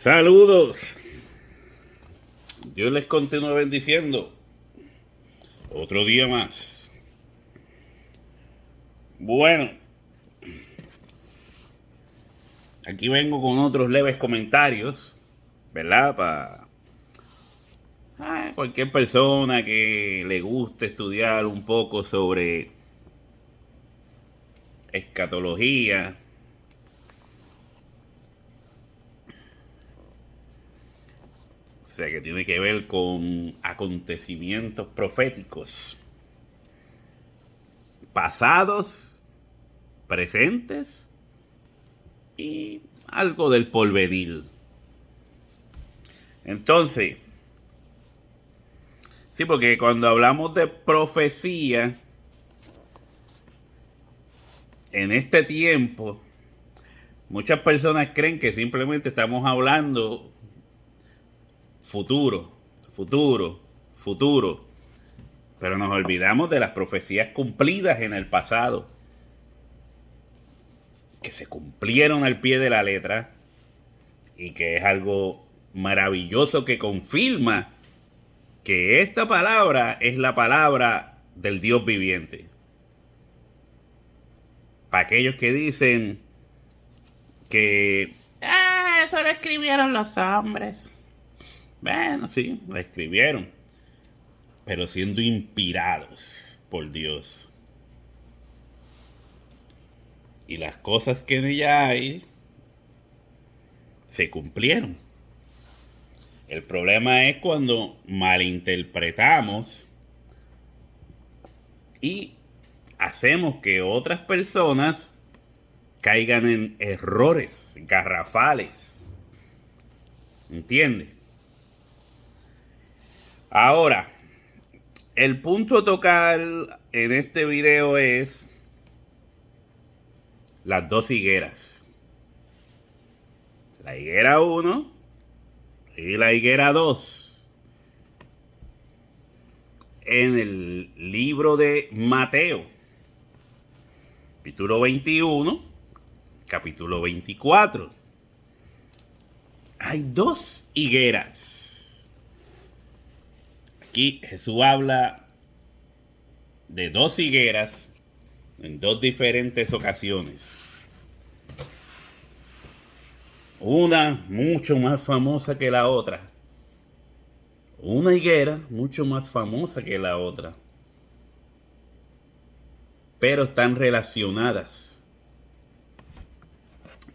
Saludos. Dios les continúe bendiciendo. Otro día más. Bueno, aquí vengo con otros leves comentarios, ¿verdad? Para cualquier persona que le guste estudiar un poco sobre escatología. O sea, que tiene que ver con acontecimientos proféticos, pasados, presentes y algo del porvenir. Entonces, sí, porque cuando hablamos de profecía, en este tiempo, muchas personas creen que simplemente estamos hablando futuro, futuro. Pero nos olvidamos de las profecías cumplidas en el pasado, que se cumplieron al pie de la letra y que es algo maravilloso que confirma que esta palabra es la palabra del Dios viviente. Para aquellos que dicen que eso lo escribieron los hombres. Bueno, sí, lo escribieron, pero siendo inspirados por Dios. Y las cosas que en ella hay se cumplieron. El problema es cuando malinterpretamos y hacemos que otras personas caigan en errores garrafales. ¿Entiendes? Ahora, el punto a tocar en este video es las dos higueras. La higuera 1 y la higuera 2. En el libro de Mateo, capítulo 21, capítulo 24. Hay dos higueras. Aquí Jesús habla de dos higueras en dos diferentes ocasiones. Una mucho más famosa que la otra. Una higuera mucho más famosa que la otra. Pero están relacionadas.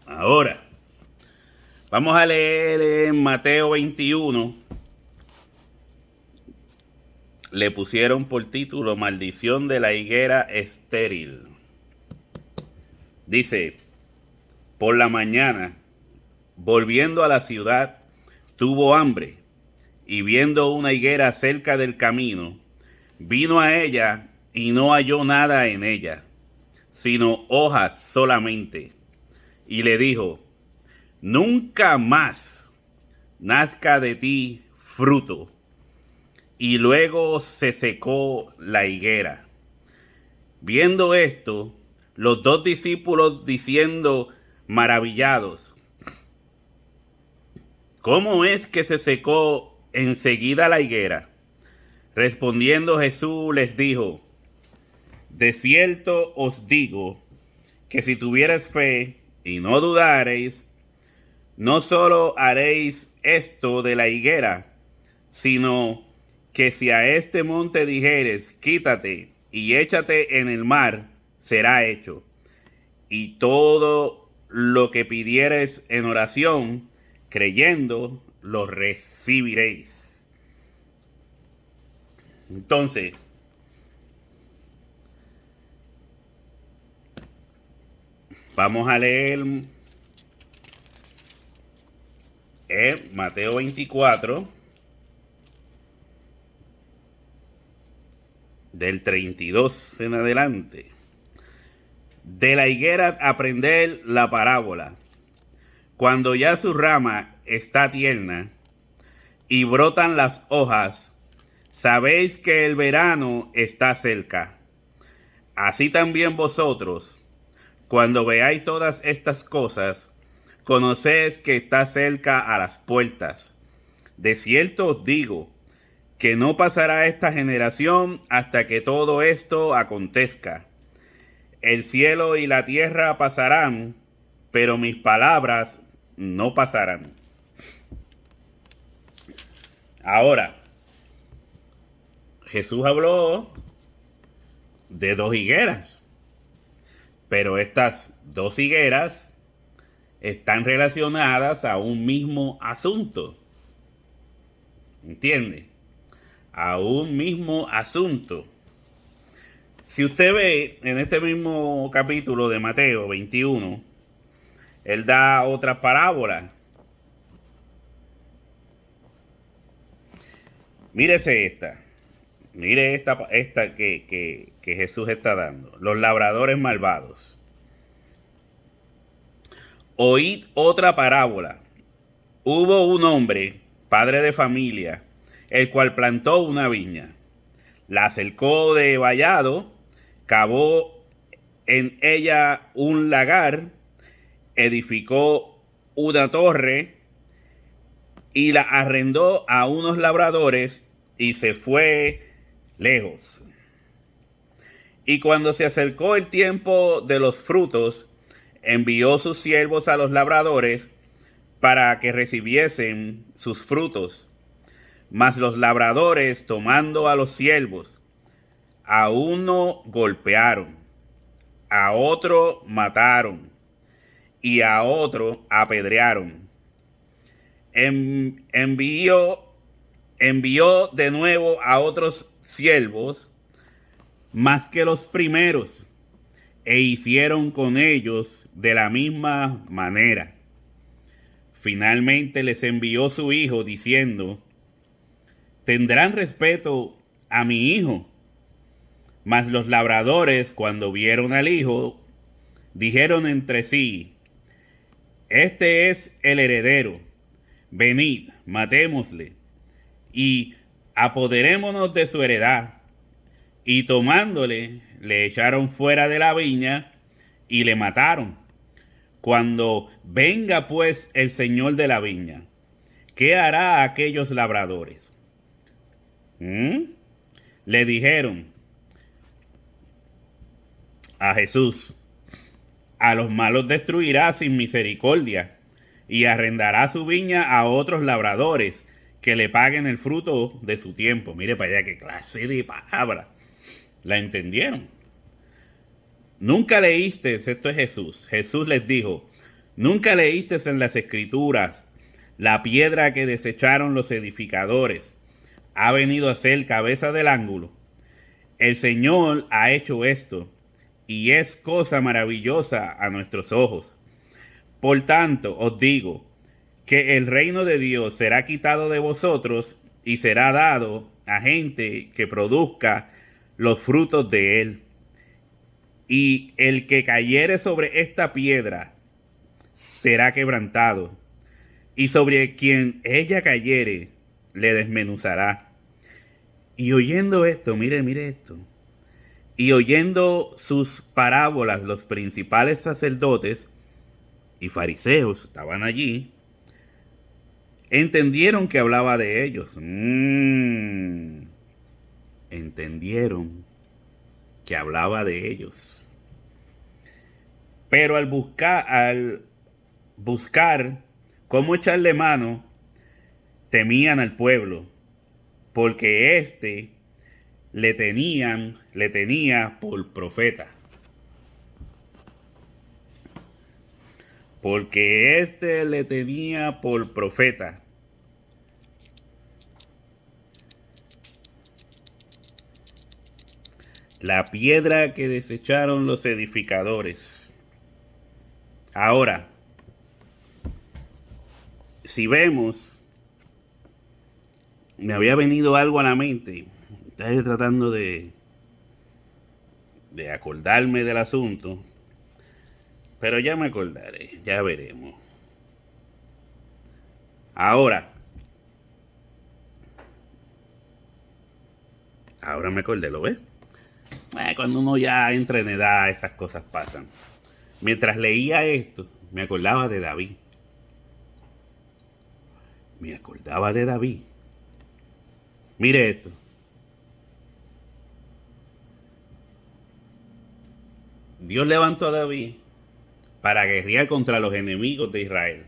Ahora, vamos a leer en Mateo 21. Le pusieron por título Maldición de la higuera estéril. Dice: por la mañana, volviendo a la ciudad, tuvo hambre, y viendo una higuera cerca del camino, vino a ella y no halló nada en ella, sino hojas solamente. Y le dijo: nunca más nazca de ti fruto. Y luego se secó la higuera. Viendo esto, los dos discípulos diciendo maravillados: ¿cómo es que se secó enseguida la higuera? Respondiendo Jesús les dijo: de cierto os digo que si tuvierais fe y no dudareis, no solo haréis esto de la higuera, sino que si a este monte dijeres: quítate y échate en el mar, será hecho. Y todo lo que pidieres en oración, creyendo, lo recibiréis. Entonces, vamos a leer Mateo 24, del 32 en adelante. De la higuera aprender la parábola. Cuando ya su rama está tierna y brotan las hojas, sabéis que el verano está cerca. Así también vosotros, cuando veáis todas estas cosas, conoced que está cerca a las puertas. De cierto os digo, que no pasará esta generación hasta que todo esto acontezca. El cielo y la tierra pasarán, pero mis palabras no pasarán. Ahora, Jesús habló de 2 higueras, pero estas 2 higueras están relacionadas a un mismo asunto. ¿Entiende? A un mismo asunto. Si usted ve en este mismo capítulo de Mateo 21, él da otra parábola. Mírese esta. Mire esta que Jesús está dando. Los labradores malvados. Oíd otra parábola. Hubo un hombre, padre de familia, el cual plantó una viña. La cercó de vallado, cavó en ella un lagar, edificó una torre y la arrendó a unos labradores y se fue lejos. Y cuando se acercó el tiempo de los frutos, envió sus siervos a los labradores para que recibiesen sus frutos. Mas los labradores, tomando a los siervos, a uno golpearon, a otro mataron y a otro apedrearon. Envió de nuevo a otros siervos más que los primeros, e hicieron con ellos de la misma manera. Finalmente les envió su hijo, diciendo: tendrán respeto a mi hijo. Mas los labradores, cuando vieron al hijo, dijeron entre sí: este es el heredero, venid, matémosle, y apoderémonos de su heredad. Y tomándole, le echaron fuera de la viña y le mataron. Cuando venga pues el señor de la viña, ¿qué hará a aquellos labradores? Le dijeron a Jesús: a los malos destruirá sin misericordia, y arrendará su viña a otros labradores que le paguen el fruto de su tiempo. Mire para allá, qué clase de palabra. ¿La entendieron? Nunca leíste, esto es Jesús. Jesús les dijo: nunca leíste en las Escrituras, la piedra que desecharon los edificadores ha venido a ser cabeza del ángulo. El Señor ha hecho esto, y es cosa maravillosa a nuestros ojos. Por tanto, os digo que el reino de Dios será quitado de vosotros y será dado a gente que produzca los frutos de él. Y el que cayere sobre esta piedra será quebrantado, y sobre quien ella cayere le desmenuzará. Y oyendo esto, mire esto, y oyendo sus parábolas, los principales sacerdotes y fariseos estaban allí, entendieron que hablaba de ellos. Entendieron que hablaba de ellos. Pero al buscar cómo echarle mano, temían al pueblo, porque éste le tenía por profeta. Porque éste le tenía por profeta. La piedra que desecharon los edificadores. Ahora, si vemos, me había venido algo a la mente. Estaba tratando de acordarme del asunto, pero ya me acordaré, ya veremos. Ahora me acordé, ¿lo ves? Cuando uno ya entra en edad, estas cosas pasan. Mientras leía esto, me acordaba de David. Me acordaba de David. Mire esto. Dios levantó a David para guerrear contra los enemigos de Israel.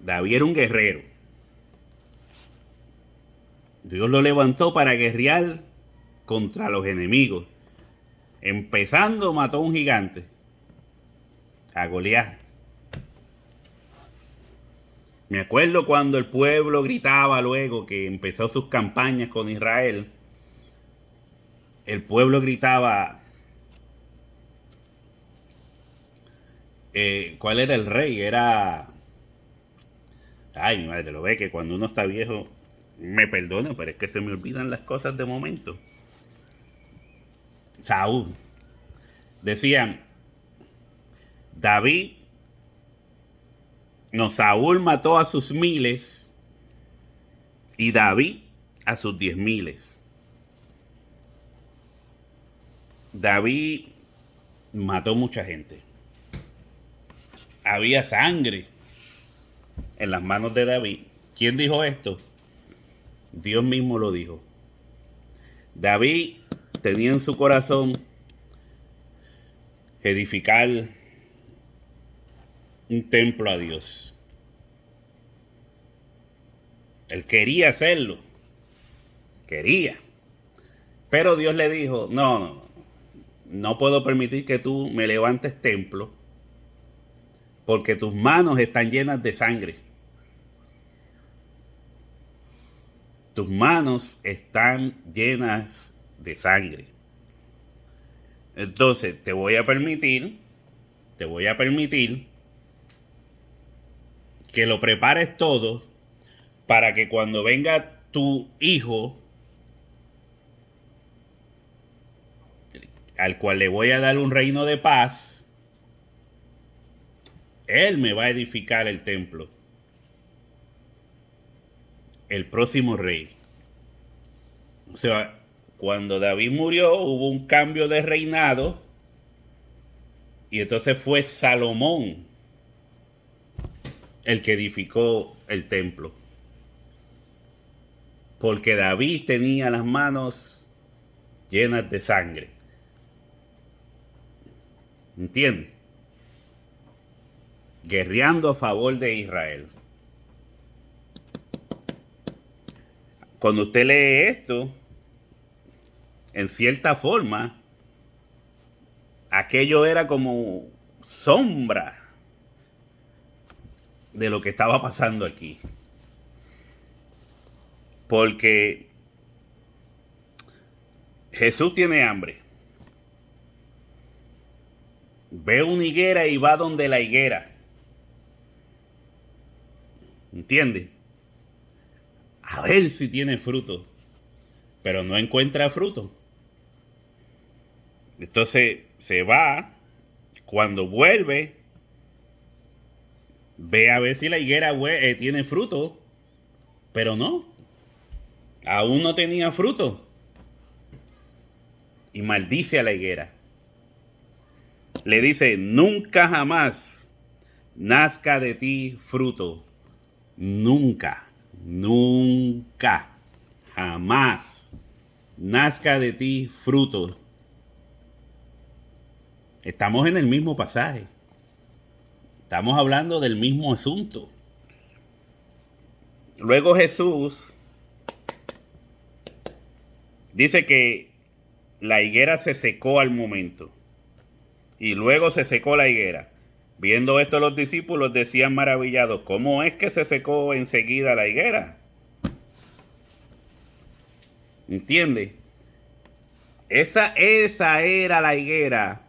David era un guerrero. Dios lo levantó para guerrear contra los enemigos. Empezando, mató a un gigante, a Goliat. Me acuerdo cuando el pueblo gritaba luego que empezó sus campañas con Israel. El pueblo gritaba, ¿cuál era el rey? Era... Ay, mi madre, lo ve que cuando uno está viejo, me perdona, pero es que se me olvidan las cosas de momento. Saúl. Decían, David, no, Saúl mató a sus miles y David a sus 10,000. David mató mucha gente. Había sangre en las manos de David. ¿Quién dijo esto? Dios mismo lo dijo. David tenía en su corazón edificar un templo a Dios. Él quería hacerlo. Quería. Pero Dios le dijo, no puedo permitir que tú me levantes templo porque tus manos están llenas de sangre. Tus manos están llenas de sangre. Entonces te voy a permitir que lo prepares todo para que cuando venga tu hijo, al cual le voy a dar un reino de paz, él me va a edificar el templo. El próximo rey. O sea, cuando David murió hubo un cambio de reinado y entonces fue Salomón el que edificó el templo. Porque David tenía las manos llenas de sangre. ¿Entiendes? Guerreando a favor de Israel. Cuando usted lee esto, en cierta forma, aquello era como sombra de lo que estaba pasando aquí. Porque Jesús tiene hambre. Ve una higuera y va donde la higuera. ¿Entiendes? A ver si tiene fruto. Pero no encuentra fruto. Entonces se va. Cuando vuelve, ve a ver si la higuera tiene fruto. Pero no. Aún no tenía fruto. Y maldice a la higuera. Le dice, nunca jamás nazca de ti fruto. Nunca, nunca, jamás nazca de ti fruto. Estamos en el mismo pasaje. Estamos hablando del mismo asunto. Luego Jesús dice que la higuera se secó al momento. Y luego se secó la higuera. Viendo esto los discípulos decían maravillados, ¿cómo es que se secó enseguida la higuera? ¿Entiende? Esa era la higuera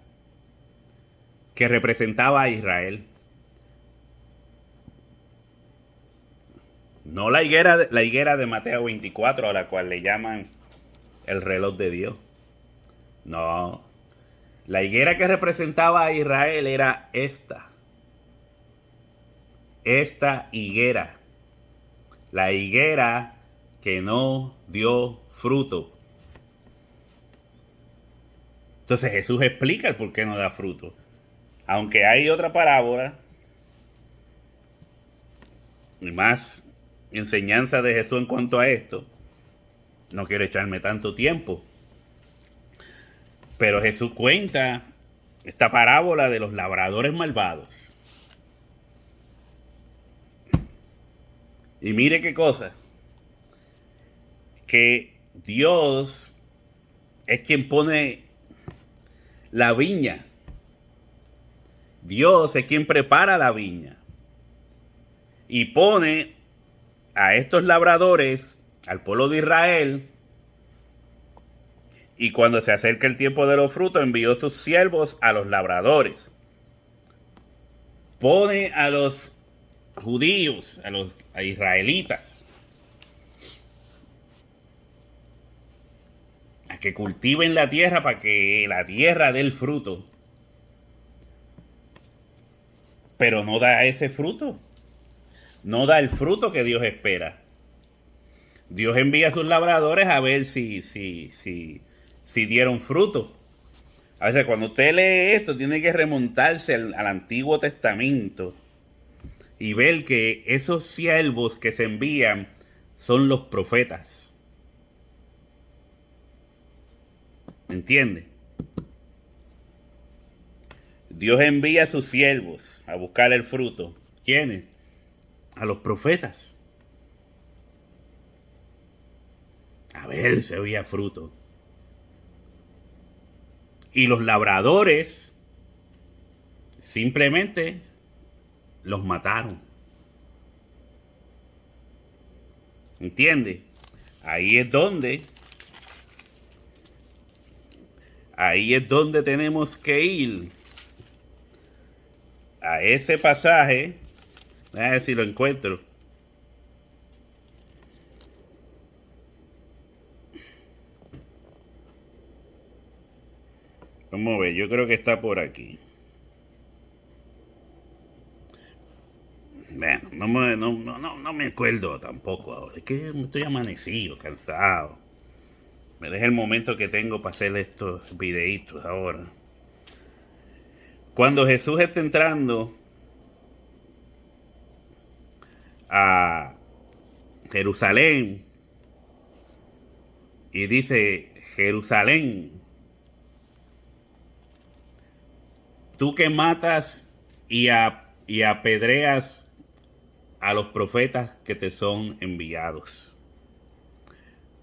que representaba a Israel. No la higuera de Mateo 24, a la cual le llaman el reloj de Dios. No. La higuera que representaba a Israel era esta. Esta higuera. La higuera que no dio fruto. Entonces Jesús explica el por qué no da fruto. Aunque hay otra parábola y más enseñanza de Jesús en cuanto a esto. No quiero echarme tanto tiempo, pero Jesús cuenta esta parábola de los labradores malvados. Y mire qué cosa, que Dios es quien pone la viña. Dios es quien prepara la viña y pone a estos labradores, al pueblo de Israel, y cuando se acerca el tiempo de los frutos, envió sus siervos a los labradores. Pone a los judíos, a israelitas, a que cultiven la tierra para que la tierra dé el fruto. Pero no da ese fruto. No da el fruto que Dios espera. Dios envía a sus labradores a ver si dieron fruto. A veces cuando usted lee esto tiene que remontarse al Antiguo Testamento y ver que esos siervos que se envían son los profetas. ¿Me entiende? Dios envía a sus siervos a buscar el fruto. ¿Quiénes? A los profetas. A ver si había fruto. Y los labradores simplemente los mataron. ¿Entiende? Ahí es donde tenemos que ir. A ese pasaje. A ver si lo encuentro. Vamos a ver, yo creo que está por aquí. Bueno, no me acuerdo tampoco ahora. Es que estoy amanecido, cansado. Me deja el momento que tengo para hacer estos videitos ahora. Cuando Jesús está entrando a Jerusalén y dice: Jerusalén, tú que matas y apedreas a los profetas que te son enviados.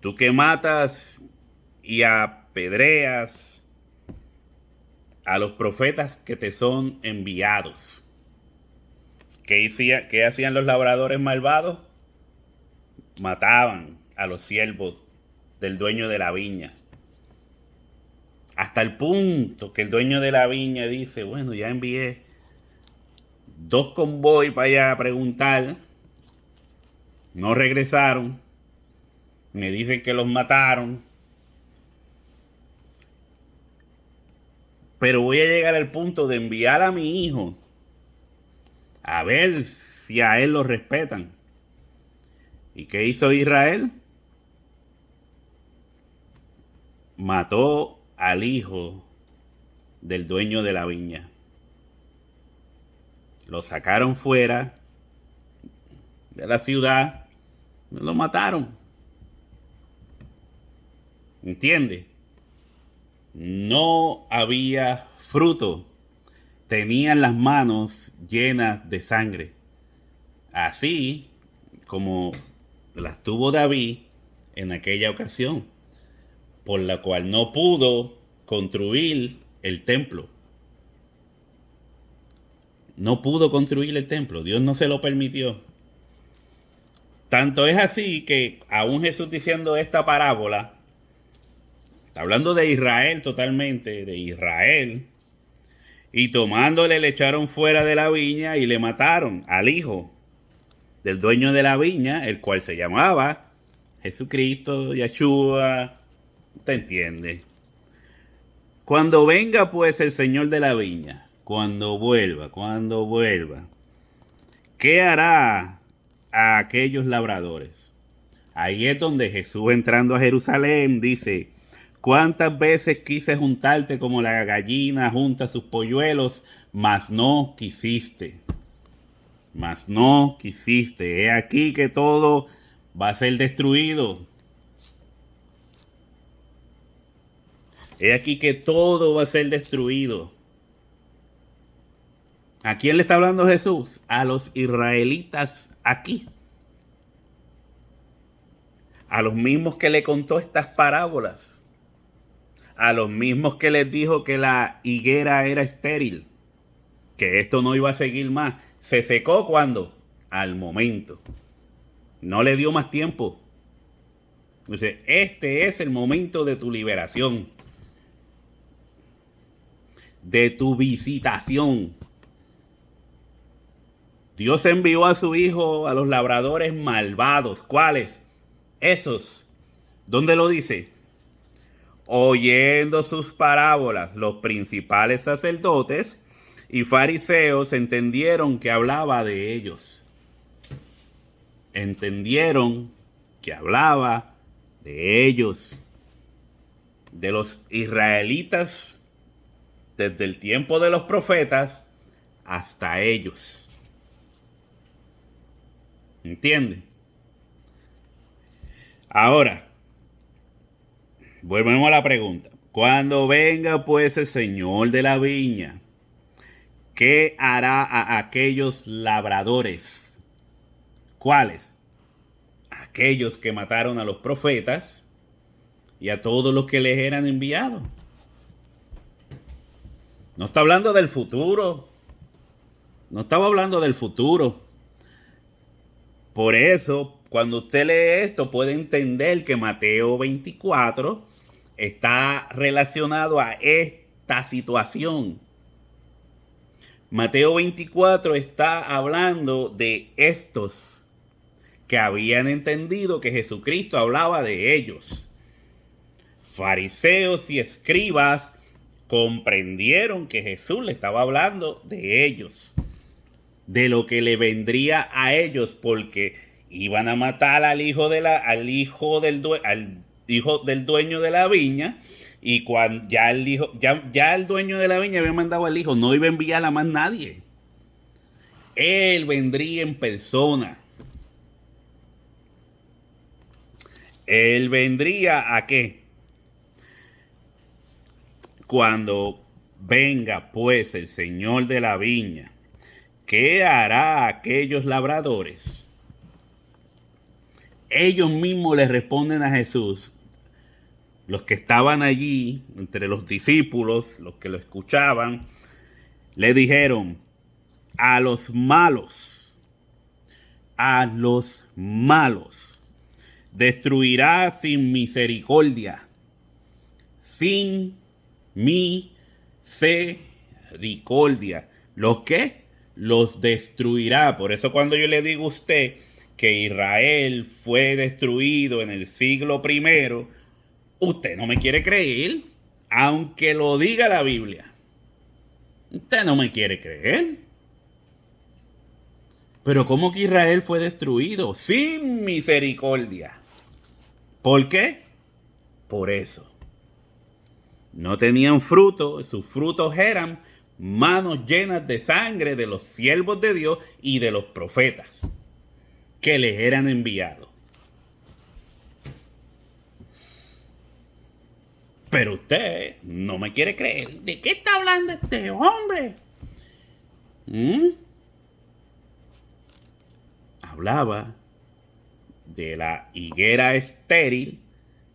Tú que matas y apedreas a los profetas que te son enviados. ¿Qué hacían los labradores malvados? Mataban a los siervos del dueño de la viña. Hasta el punto que el dueño de la viña dice: bueno, ya envié 2 convoys para allá a preguntar. No regresaron. Me dicen que los mataron. Pero voy a llegar al punto de enviar a mi hijo a ver si a él lo respetan. ¿Y qué hizo Israel? Mató al hijo del dueño de la viña. Lo sacaron fuera de la ciudad. Lo mataron. ¿Entiende? No había fruto. Tenían las manos llenas de sangre. Así como las tuvo David en aquella ocasión, por la cual no pudo construir el templo. No pudo construir el templo. Dios no se lo permitió. Tanto es así que aún Jesús diciendo esta parábola, está hablando de Israel totalmente, de Israel, y tomándole le echaron fuera de la viña y le mataron al hijo del dueño de la viña, el cual se llamaba Jesucristo, Yeshua. ¿Usted entiende? Cuando venga pues el Señor de la viña, cuando vuelva, ¿qué hará a aquellos labradores? Ahí es donde Jesús, entrando a Jerusalén, dice: ¿cuántas veces quise juntarte como la gallina junta sus polluelos, mas no quisiste? mas no quisiste. He aquí que todo va a ser destruido. He aquí que todo va a ser destruido. ¿A quién le está hablando Jesús? A los israelitas aquí. A los mismos que le contó estas parábolas. A los mismos que les dijo que la higuera era estéril. Que esto no iba a seguir más. ¿Se secó cuando? Al momento. No le dio más tiempo. Entonces, este es el momento de tu liberación. De tu visitación. Dios envió a su hijo a los labradores malvados. ¿Cuáles? Esos. ¿Dónde lo dice? Oyendo sus parábolas, los principales sacerdotes y fariseos entendieron que hablaba de ellos. Entendieron que hablaba de ellos, de los israelitas, desde el tiempo de los profetas hasta ellos. ¿Entienden? Ahora, volvemos a la pregunta. Cuando venga pues el Señor de la viña, ¿qué hará a aquellos labradores? ¿Cuáles? Aquellos que mataron a los profetas y a todos los que les eran enviados. No está hablando del futuro. No estaba hablando del futuro. Por eso, cuando usted lee esto, puede entender que Mateo 24 está relacionado a esta situación. Mateo 24 está hablando de estos que habían entendido que Jesucristo hablaba de ellos. Fariseos y escribas comprendieron que Jesús le estaba hablando de ellos, de lo que le vendría a ellos, porque iban a matar al hijo del dueño de la viña, y cuando ya el dueño de la viña había mandado al hijo, no iba a enviar a más nadie. Él vendría en persona. Él vendría ¿a qué? Cuando venga pues el Señor de la viña, ¿qué hará a aquellos labradores? Ellos mismos le responden a Jesús. Los que estaban allí, entre los discípulos, los que lo escuchaban, le dijeron: a los malos, destruirá sin misericordia. Sin misericordia. ¿Los qué? Los destruirá. Por eso cuando yo le digo a usted que Israel fue destruido en el siglo I, usted no me quiere creer, aunque lo diga la Biblia. Usted no me quiere creer. Pero ¿cómo que Israel fue destruido? Sin misericordia. ¿Por qué? Por eso. No tenían fruto, sus frutos eran manos llenas de sangre de los siervos de Dios y de los profetas que les eran enviados. Pero usted no me quiere creer. ¿De qué está hablando este hombre? Hablaba de la higuera estéril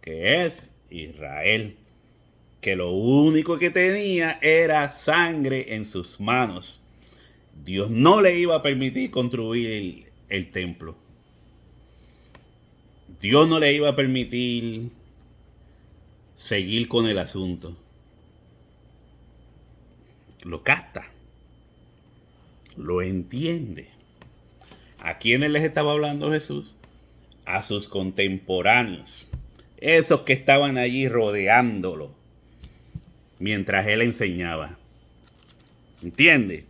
que es Israel, que lo único que tenía era sangre en sus manos. Dios no le iba a permitir construir el templo. Dios no le iba a permitir seguir con el asunto. Lo capta. Lo entiende. ¿A quiénes les estaba hablando Jesús? A sus contemporáneos. Esos que estaban allí rodeándolo mientras él enseñaba. ¿Entiende?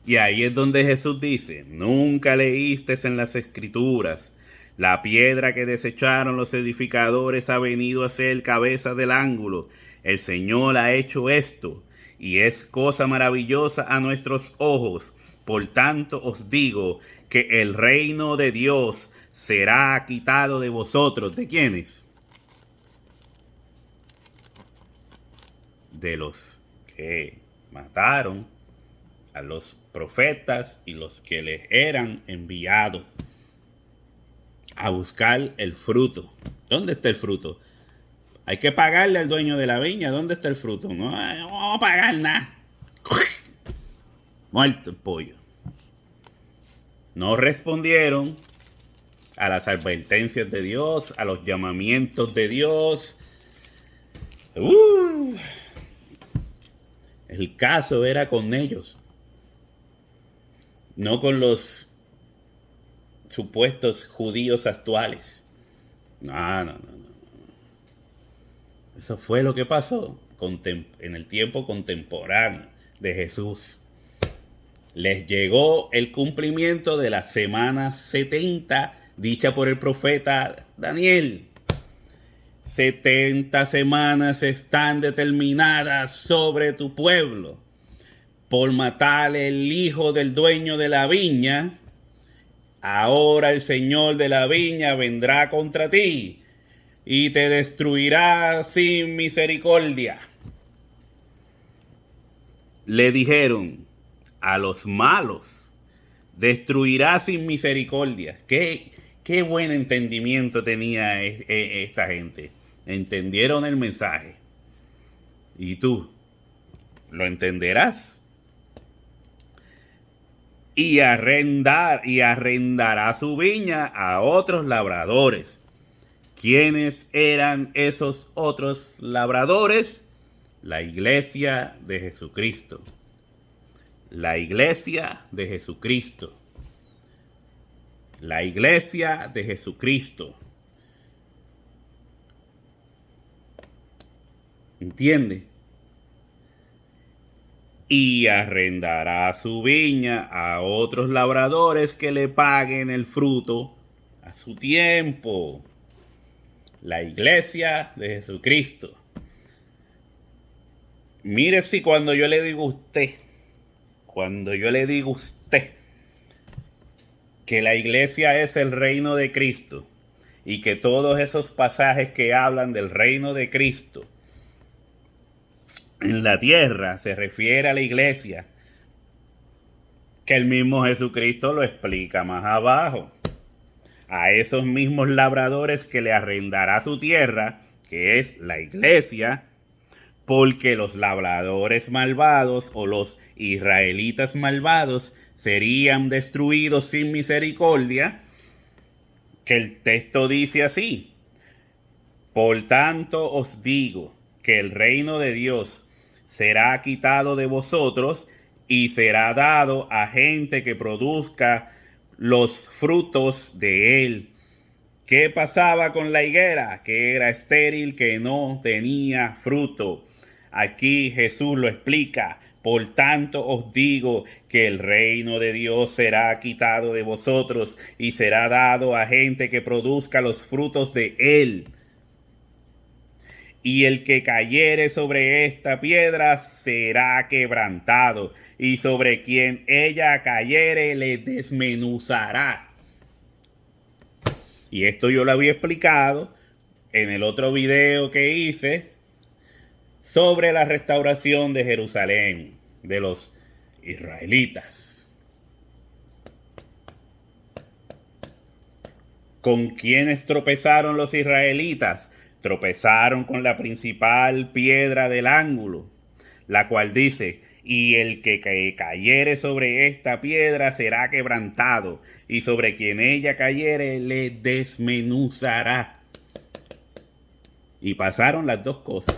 Y ahí es donde Jesús dice: nunca leíste en las Escrituras: la piedra que desecharon los edificadores ha venido a ser cabeza del ángulo. El Señor ha hecho esto, y es cosa maravillosa a nuestros ojos. Por tanto os digo que el reino de Dios será quitado de vosotros. ¿De quiénes? De los que mataron a los profetas y los que les eran enviados a buscar el fruto. ¿Dónde está el fruto? Hay que pagarle al dueño de la viña. ¿Dónde está el fruto? No vamos a pagar nada. Muerto el pollo. No respondieron a las advertencias de Dios, a los llamamientos de Dios. El caso era con ellos, no con los supuestos judíos actuales. No. Eso fue lo que pasó en el tiempo contemporáneo de Jesús. Les llegó el cumplimiento de la semana 70 dicha por el profeta Daniel. 70 semanas están determinadas sobre tu pueblo por matar el hijo del dueño de la viña. Ahora el Señor de la viña vendrá contra ti y te destruirá sin misericordia. Le dijeron a los malos, destruirá sin misericordia. Qué buen entendimiento tenía esta gente. Entendieron el mensaje. ¿Y tú? ¿Lo entenderás? Y arrendará su viña a otros labradores. ¿Quiénes eran esos otros labradores? La iglesia de Jesucristo. La iglesia de Jesucristo. La iglesia de Jesucristo. ¿Entiende? Y arrendará su viña a otros labradores que le paguen el fruto a su tiempo. La iglesia de Jesucristo. Mire si cuando yo le digo a usted, que la iglesia es el reino de Cristo y que todos esos pasajes que hablan del reino de Cristo en la tierra se refiere a la iglesia, que el mismo Jesucristo lo explica más abajo. A esos mismos labradores que le arrendará su tierra, que es la iglesia, porque los labradores malvados o los israelitas malvados serían destruidos sin misericordia, que el texto dice así: por tanto os digo que el reino de Dios será quitado de vosotros y será dado a gente que produzca los frutos de él. ¿Qué pasaba con la higuera? Que era estéril, que no tenía fruto. Aquí Jesús lo explica. Por tanto os digo que el reino de Dios será quitado de vosotros y será dado a gente que produzca los frutos de él. Y el que cayere sobre esta piedra será quebrantado, y sobre quien ella cayere le desmenuzará. Y esto yo lo había explicado en el otro video que hice sobre la restauración de Jerusalén, de los israelitas. ¿Con quiénes tropezaron los israelitas? Tropezaron con la principal piedra del ángulo, la cual dice: y el que cayere sobre esta piedra será quebrantado, y sobre quien ella cayere le desmenuzará. Y pasaron las dos cosas.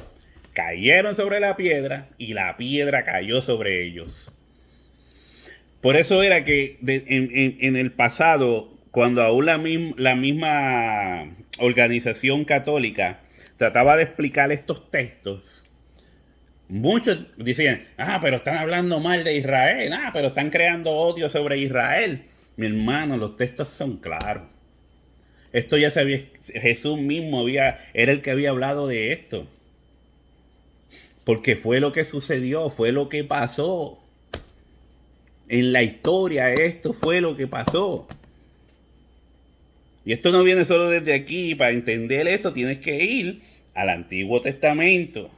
Cayeron sobre la piedra y la piedra cayó sobre ellos. Por eso era que en el pasado, cuando aún la misma organización católica trataba de explicar estos textos, muchos decían: pero están hablando mal de Israel, pero están creando odio sobre Israel. Mi hermano, los textos son claros. Esto ya sabía, Jesús mismo era el que había hablado de esto. Porque fue lo que sucedió, fue lo que pasó. En la historia esto fue lo que pasó. Y esto no viene solo desde aquí. Para entender esto tienes que ir al Antiguo Testamento.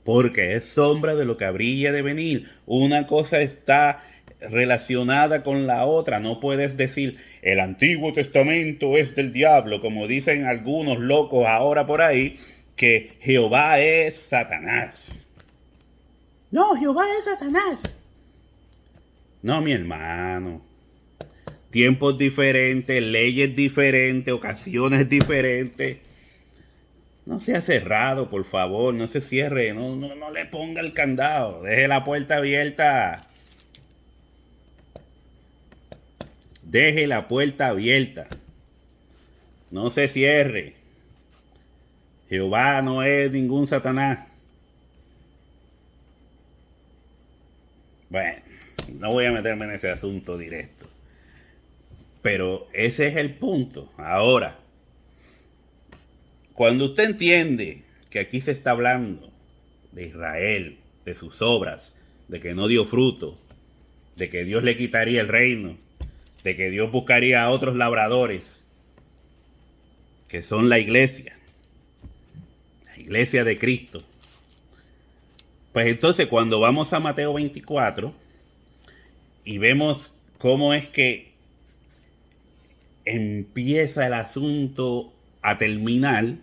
Porque es sombra de lo que habría de venir. Una cosa está relacionada con la otra. No puedes decir el Antiguo Testamento es del diablo, como dicen algunos locos ahora por ahí, que Jehová es Satanás. No, Jehová es Satanás. No, mi hermano. Tiempos diferentes, leyes diferentes, ocasiones diferentes. No sea cerrado, por favor, no se cierre, no le ponga el candado, deje la puerta abierta. Deje la puerta abierta. No se cierre. Jehová no es ningún Satanás. Bueno, no voy a meterme en ese asunto directo. Pero ese es el punto. Ahora, cuando usted entiende que aquí se está hablando de Israel, de sus obras, de que no dio fruto, de que Dios le quitaría el reino, de que Dios buscaría a otros labradores, que son la iglesia de Cristo. Pues entonces cuando vamos a Mateo 24 y vemos cómo es que empieza el asunto a terminar,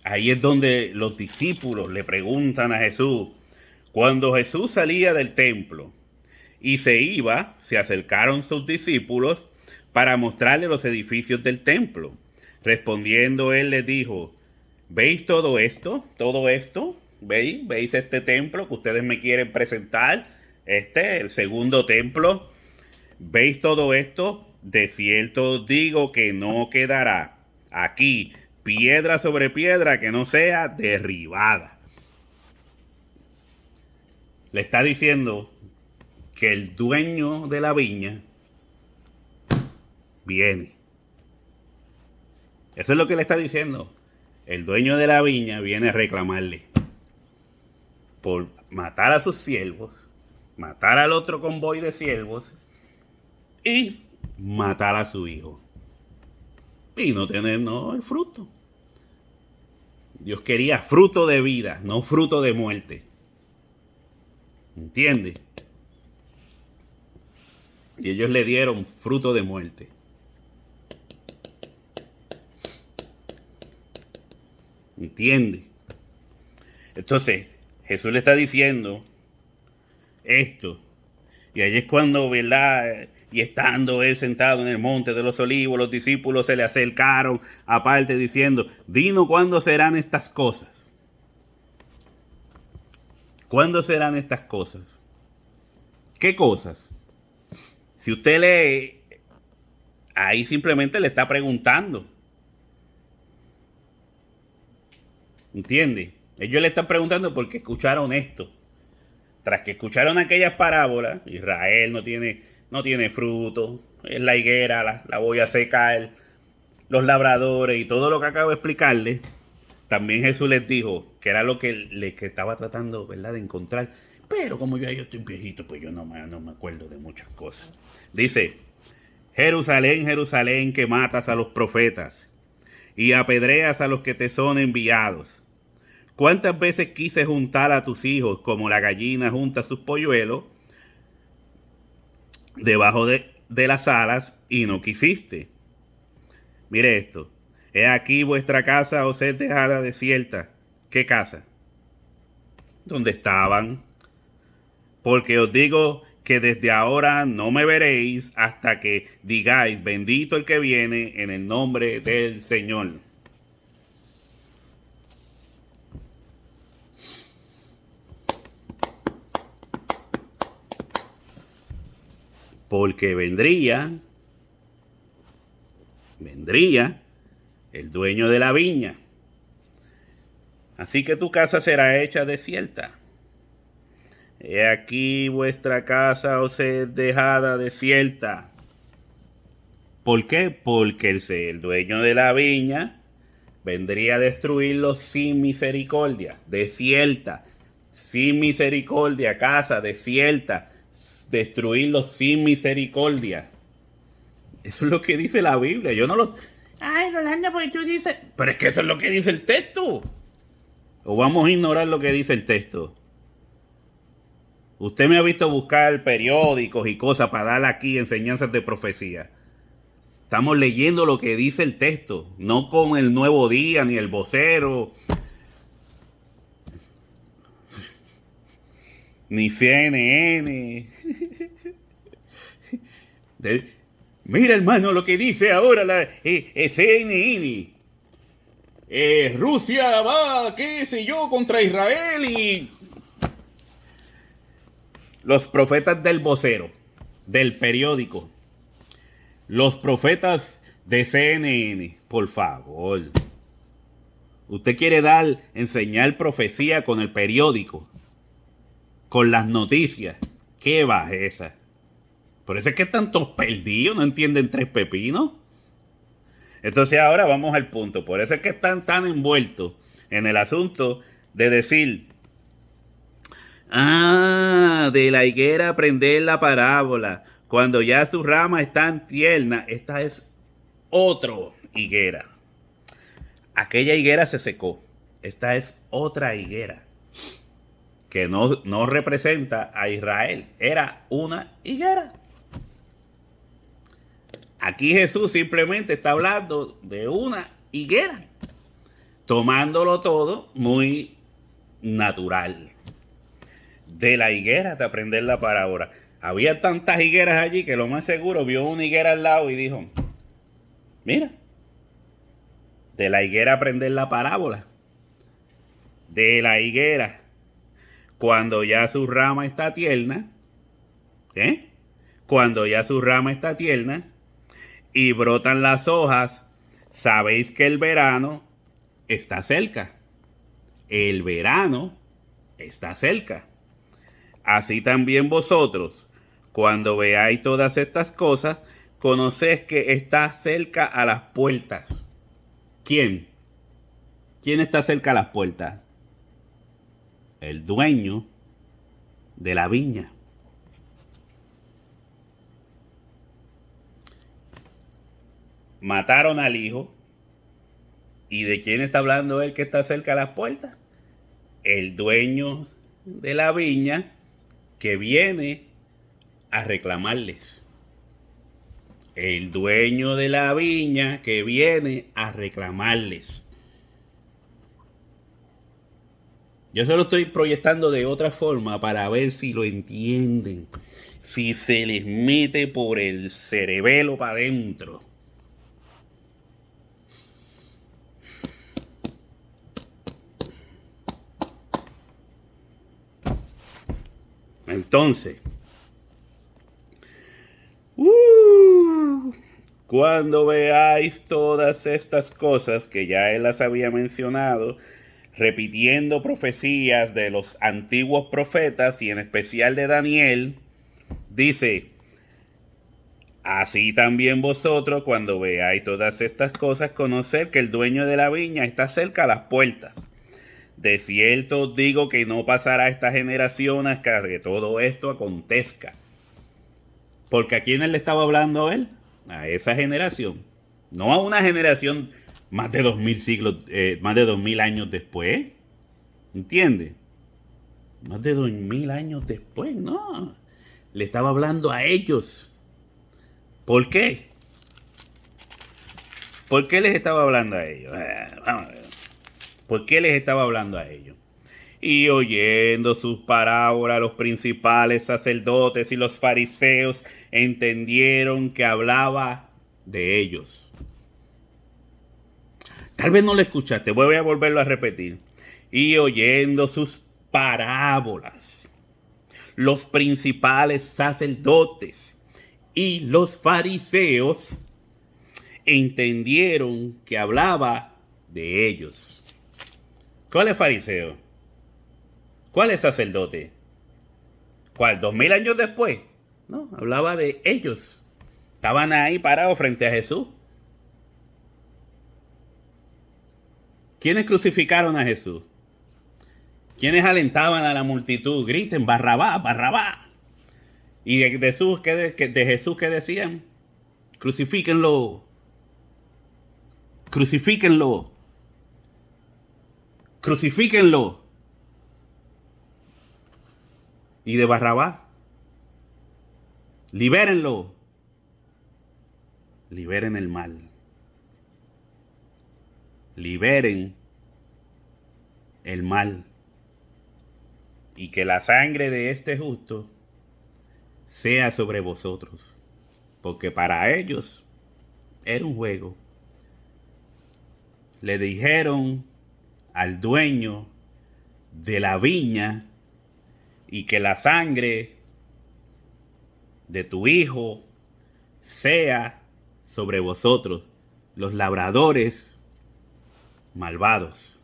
ahí es donde los discípulos le preguntan a Jesús. Cuando Jesús salía del templo y se iba, se acercaron sus discípulos para mostrarle los edificios del templo. Respondiendo él les dijo: ¿veis todo esto? ¿Todo esto? ¿Veis este templo que ustedes me quieren presentar? El segundo templo. ¿Veis todo esto? De cierto os digo que no quedará aquí piedra sobre piedra que no sea derribada. Le está diciendo que el dueño de la viña viene. Eso es lo que le está diciendo. El dueño de la viña viene a reclamarle por matar a sus siervos, matar al otro convoy de siervos y matar a su hijo. Y no tener el fruto. Dios quería fruto de vida, no fruto de muerte. ¿Entiende? Y ellos le dieron fruto de muerte. ¿Entiende? Entonces, Jesús le está diciendo esto. Y ahí es cuando, ¿verdad? Y estando él sentado en el monte de los olivos, los discípulos se le acercaron aparte diciendo: dinos cuándo serán estas cosas. ¿Cuándo serán estas cosas? ¿Qué cosas? Si usted lee, ahí simplemente le está preguntando. ¿Entiende? Ellos le están preguntando porque escucharon esto. Tras que escucharon aquellas parábolas, Israel no tiene fruto, es la higuera, la voy a secar, los labradores y todo lo que acabo de explicarles. También Jesús les dijo que era lo que estaba tratando, ¿verdad?, de encontrar. Pero como yo estoy viejito, pues yo no me acuerdo de muchas cosas. Dice: Jerusalén, Jerusalén, que matas a los profetas y apedreas a los que te son enviados. ¿Cuántas veces quise juntar a tus hijos como la gallina junta sus polluelos debajo de las alas y no quisiste? Mire esto. He aquí vuestra casa os es dejada desierta. ¿Qué casa? ¿Dónde estaban? Porque os digo que desde ahora no me veréis hasta que digáis: bendito el que viene en el nombre del Señor. Porque vendría el dueño de la viña. Así que tu casa será hecha desierta. He aquí vuestra casa os es dejada desierta. ¿Por qué? Porque el dueño de la viña vendría a destruirlo sin misericordia, desierta. sin misericordia, casa desierta, destruirlos sin misericordia. Eso es lo que dice la Biblia. Yo no lo... Ay, Rolanda, porque tú dices... Pero es que eso es lo que dice el texto. ¿O vamos a ignorar lo que dice el texto? Usted me ha visto buscar periódicos y cosas para dar aquí enseñanzas de profecía. Estamos leyendo lo que dice el texto, no con el Nuevo Día ni el Vocero, ni CNN. Mira, hermano, lo que dice ahora la CNN. Rusia va, qué sé yo, contra Israel y... Los profetas del Vocero, del periódico, los profetas de CNN, por favor. Usted quiere enseñar profecía con el periódico, con las noticias. Qué bajeza. Por eso es que están todos perdidos, no entienden tres pepinos. Entonces ahora vamos al punto. Por eso es que están tan envueltos en el asunto de decir, de la higuera aprender la parábola. Cuando ya sus ramas están tiernas, esta es otra higuera. Aquella higuera se secó. Esta es otra higuera que no representa a Israel. Era una higuera. Aquí Jesús simplemente está hablando de una higuera, tomándolo todo muy natural. De la higuera te aprender la parábola. Había tantas higueras allí que lo más seguro vio una higuera al lado y dijo, mira, de la higuera aprender la parábola. De la higuera, cuando ya su rama está tierna, cuando ya su rama está tierna y brotan las hojas, sabéis que el verano está cerca. El verano está cerca. Así también vosotros, cuando veáis todas estas cosas, conocéis que está cerca a las puertas. ¿Quién? ¿Quién está cerca a las puertas? El dueño de la viña. Mataron al hijo. ¿Y de quién está hablando él que está cerca a las puertas? El dueño de la viña que viene a reclamarles. El dueño de la viña que viene a reclamarles. Yo se lo estoy proyectando de otra forma para ver si lo entienden. Si se les mete por el cerebelo para adentro. Entonces, cuando veáis todas estas cosas que ya él las había mencionado, repitiendo profecías de los antiguos profetas y en especial de Daniel, dice, así también vosotros cuando veáis todas estas cosas, conoced que el dueño de la viña está cerca a las puertas. De cierto os digo que no pasará esta generación hasta que todo esto acontezca. Porque ¿a quién él le estaba hablando a él? A esa generación. No a una generación más de 2000 siglos, más de 2000 años después. ¿Entiendes? Más de 2000 años después, no. Le estaba hablando a ellos. ¿Por qué? ¿Por qué les estaba hablando a ellos? Vamos a ver. ¿Por qué les estaba hablando a ellos? Y oyendo sus parábolas, los principales sacerdotes y los fariseos entendieron que hablaba de ellos. Tal vez no lo escuchaste, voy a volverlo a repetir. Y oyendo sus parábolas, los principales sacerdotes y los fariseos entendieron que hablaba de ellos. ¿Cuál es fariseo? ¿Cuál es sacerdote? ¿Cuál? ¿2000 años después? No, hablaba de ellos. Estaban ahí parados frente a Jesús. ¿Quiénes crucificaron a Jesús? ¿Quiénes alentaban a la multitud? Griten, Barrabás, Barrabás. ¿Y de Jesús qué decían? Crucifíquenlo, crucifíquenlo, crucifíquenlo. Y de Barrabás, libérenlo, liberen el mal, liberen el mal, y que la sangre de este justo sea sobre vosotros, porque para ellos era un juego. Le dijeron al dueño de la viña, y que la sangre de tu hijo sea sobre vosotros, los labradores malvados.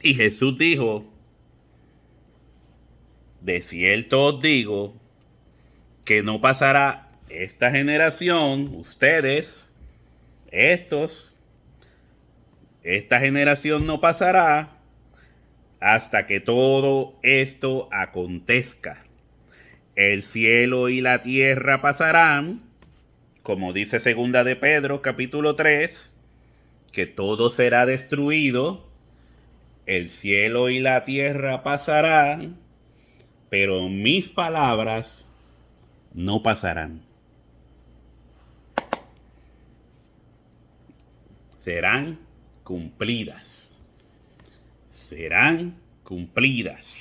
Y Jesús dijo, de cierto os digo, que no pasará esta generación, ustedes, esta generación no pasará hasta que todo esto acontezca. El cielo y la tierra pasarán, como dice segunda de Pedro, capítulo 3, que todo será destruido. El cielo y la tierra pasarán, pero mis palabras no pasarán. Serán cumplidas. Serán cumplidas.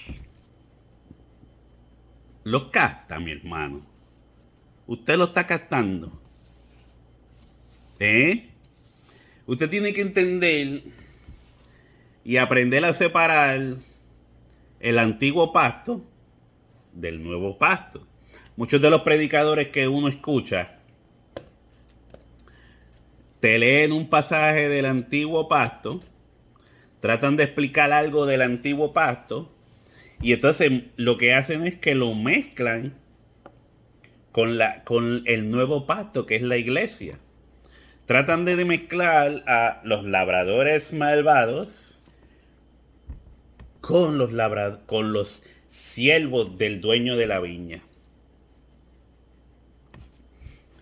Lo capta, mi hermano. Usted lo está captando. Usted tiene que entender y aprender a separar el antiguo pacto del nuevo pacto. Muchos de los predicadores que uno escucha te leen un pasaje del antiguo pacto, tratan de explicar algo del antiguo pacto, y entonces lo que hacen es que lo mezclan con el nuevo pacto, que es la iglesia. Tratan de mezclar a los labradores malvados con los siervos del dueño de la viña.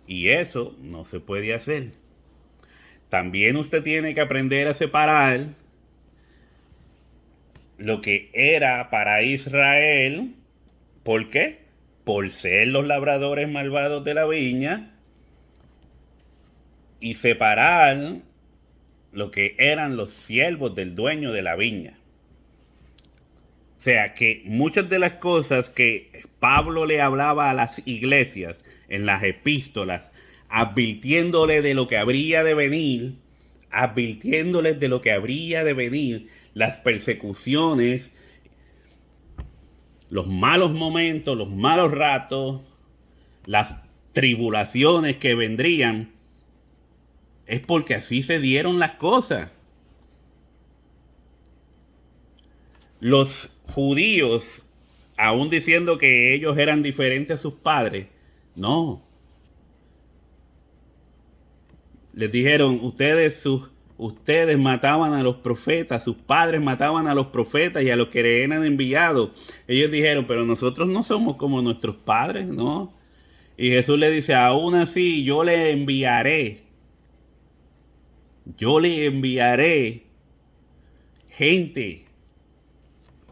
Y eso no se puede hacer. También usted tiene que aprender a separar lo que era para Israel. ¿Por qué? Por ser los labradores malvados de la viña. Y separar lo que eran los siervos del dueño de la viña. O sea que muchas de las cosas que Pablo le hablaba a las iglesias en las epístolas, advirtiéndole de lo que habría de venir, advirtiéndoles de lo que habría de venir, las persecuciones, los malos momentos, los malos ratos, las tribulaciones que vendrían, es porque así se dieron las cosas. Los judíos, aún diciendo que ellos eran diferentes a sus padres, no. Les dijeron, ustedes mataban a los profetas, sus padres mataban a los profetas y a los que eran enviados. Ellos dijeron, pero nosotros no somos como nuestros padres, ¿no? Y Jesús le dice, aún así yo le enviaré gente.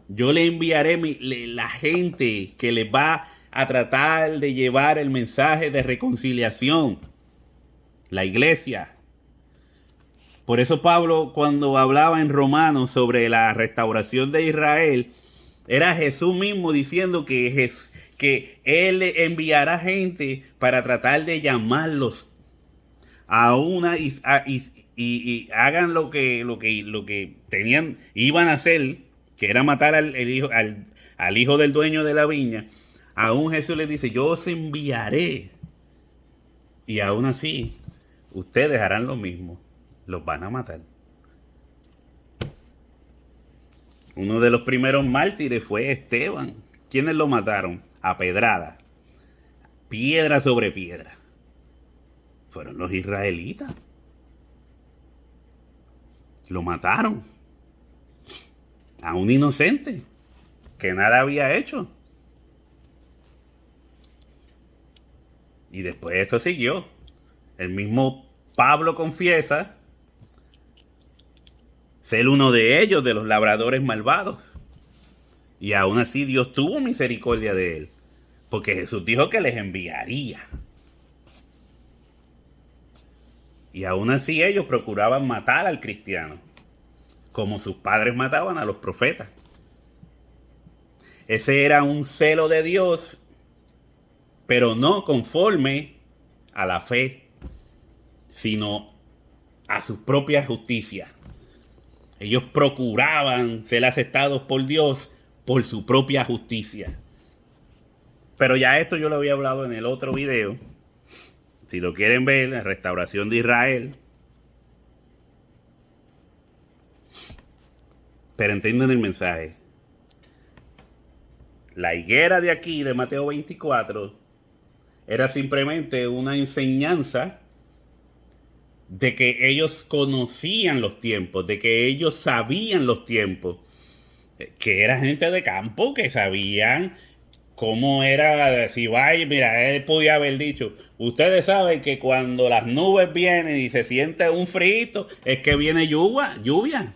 Yo le enviaré la gente que les va a tratar de llevar el mensaje de reconciliación. La iglesia. Por eso Pablo, cuando hablaba en Romanos sobre la restauración de Israel, era Jesús mismo diciendo que Él enviará gente para tratar de llamarlos a una y hagan lo que iban a hacer, que era matar al hijo del dueño de la viña. Aún Jesús les dice, yo os enviaré. Y aún así, ustedes harán lo mismo. Los van a matar. Uno de los primeros mártires fue Esteban. ¿Quiénes lo mataron? A pedrada. Piedra sobre piedra. Fueron los israelitas. lo mataron a un inocente que nada había hecho. Y después eso siguió. El mismo Pablo confiesa ser uno de ellos, de los labradores malvados. Y aún así Dios tuvo misericordia de él, porque Jesús dijo que les enviaría. Y aún así ellos procuraban matar al cristiano, como sus padres mataban a los profetas. Ese era un celo de Dios, pero no conforme a la fe, sino a su propia justicia. Ellos procuraban ser aceptados por Dios por su propia justicia. Pero ya esto yo lo había hablado en el otro video. Si lo quieren ver, la restauración de Israel. Pero entienden el mensaje. La higuera de aquí, de Mateo 24, era simplemente una enseñanza de que ellos conocían los tiempos, de que ellos sabían los tiempos, que era gente de campo, que sabían cómo era, si vaya, mira, él podía haber dicho, ustedes saben que cuando las nubes vienen y se siente un frío, es que viene lluvia.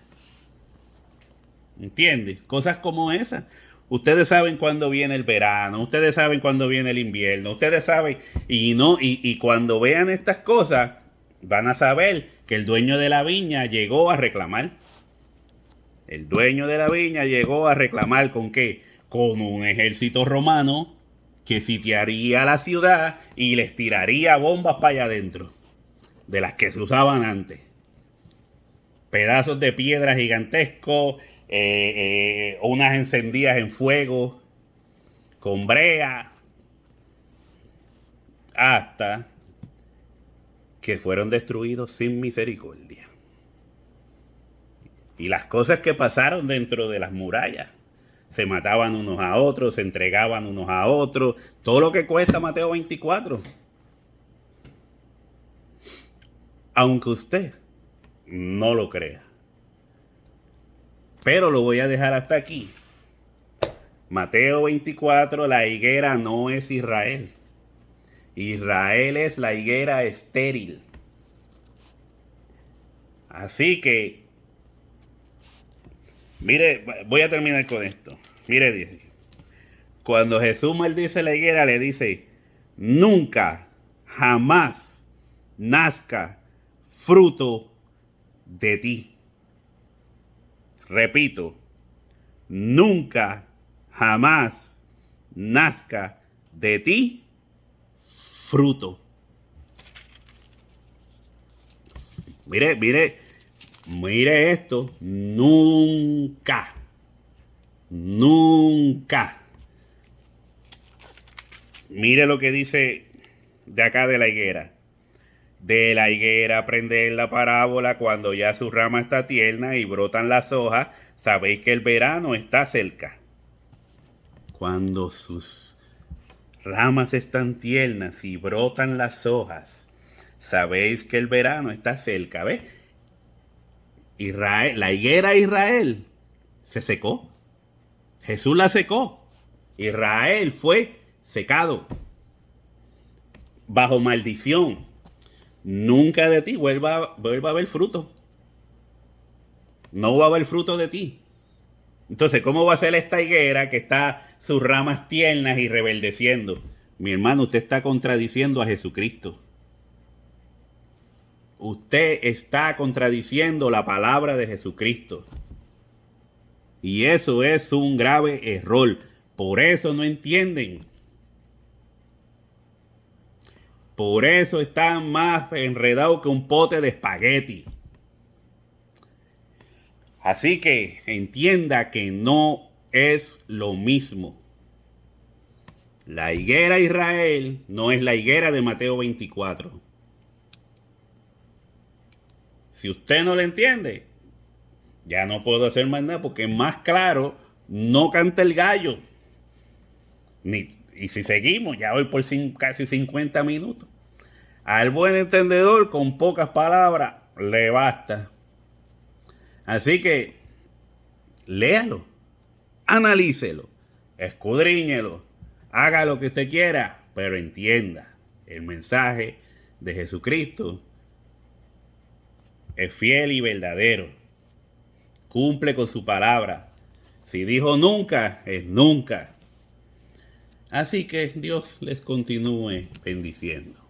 ¿Entiendes? Cosas como esas. Ustedes saben cuándo viene el verano, ustedes saben cuándo viene el invierno, ustedes saben, y cuando vean estas cosas, van a saber que el dueño de la viña llegó a reclamar. El dueño de la viña llegó a reclamar ¿con qué? Con un ejército romano que sitiaría la ciudad y les tiraría bombas para allá adentro, de las que se usaban antes. Pedazos de piedra gigantescos, unas encendidas en fuego, con brea, hasta que fueron destruidos sin misericordia. Y las cosas que pasaron dentro de las murallas, se mataban unos a otros, se entregaban unos a otros, todo lo que cuesta Mateo 24. Aunque usted no lo crea. Pero lo voy a dejar hasta aquí. Mateo 24, la higuera no es Israel. Israel es la higuera estéril. Así que, mire, voy a terminar con esto. Mire, cuando Jesús maldice la higuera, le dice, nunca, jamás nazca fruto de ti. Repito, nunca, jamás nazca de ti fruto. Mire esto, nunca. Mire lo que dice de acá de la higuera. De la higuera aprended la parábola, cuando ya su rama está tierna y brotan las hojas, sabéis que el verano está cerca. Cuando sus ramas están tiernas y brotan las hojas, sabéis que el verano está cerca. ¿Ves? Israel, la higuera de Israel se secó. Jesús la secó. Israel fue secado bajo maldición. Nunca de ti vuelva a haber fruto. No va a haber fruto de ti. Entonces, ¿cómo va a ser esta higuera que está sus ramas tiernas y reverdeciendo? Mi hermano, usted está contradiciendo a Jesucristo. Usted está contradiciendo la palabra de Jesucristo. Y eso es un grave error. Por eso no entienden. Por eso están más enredados que un pote de espagueti. Así que entienda que no es lo mismo. La higuera Israel no es la higuera de Mateo 24. Si usted no lo entiende, ya no puedo hacer más nada, porque más claro no canta el gallo. Y si seguimos, ya voy por casi 50 minutos. Al buen entendedor, con pocas palabras, le basta. Así que léalo, analícelo, escudriñelo, haga lo que usted quiera, pero entienda, el mensaje de Jesucristo es fiel y verdadero. Cumple con su palabra. Si dijo nunca, es nunca. Así que Dios les continúe bendiciendo.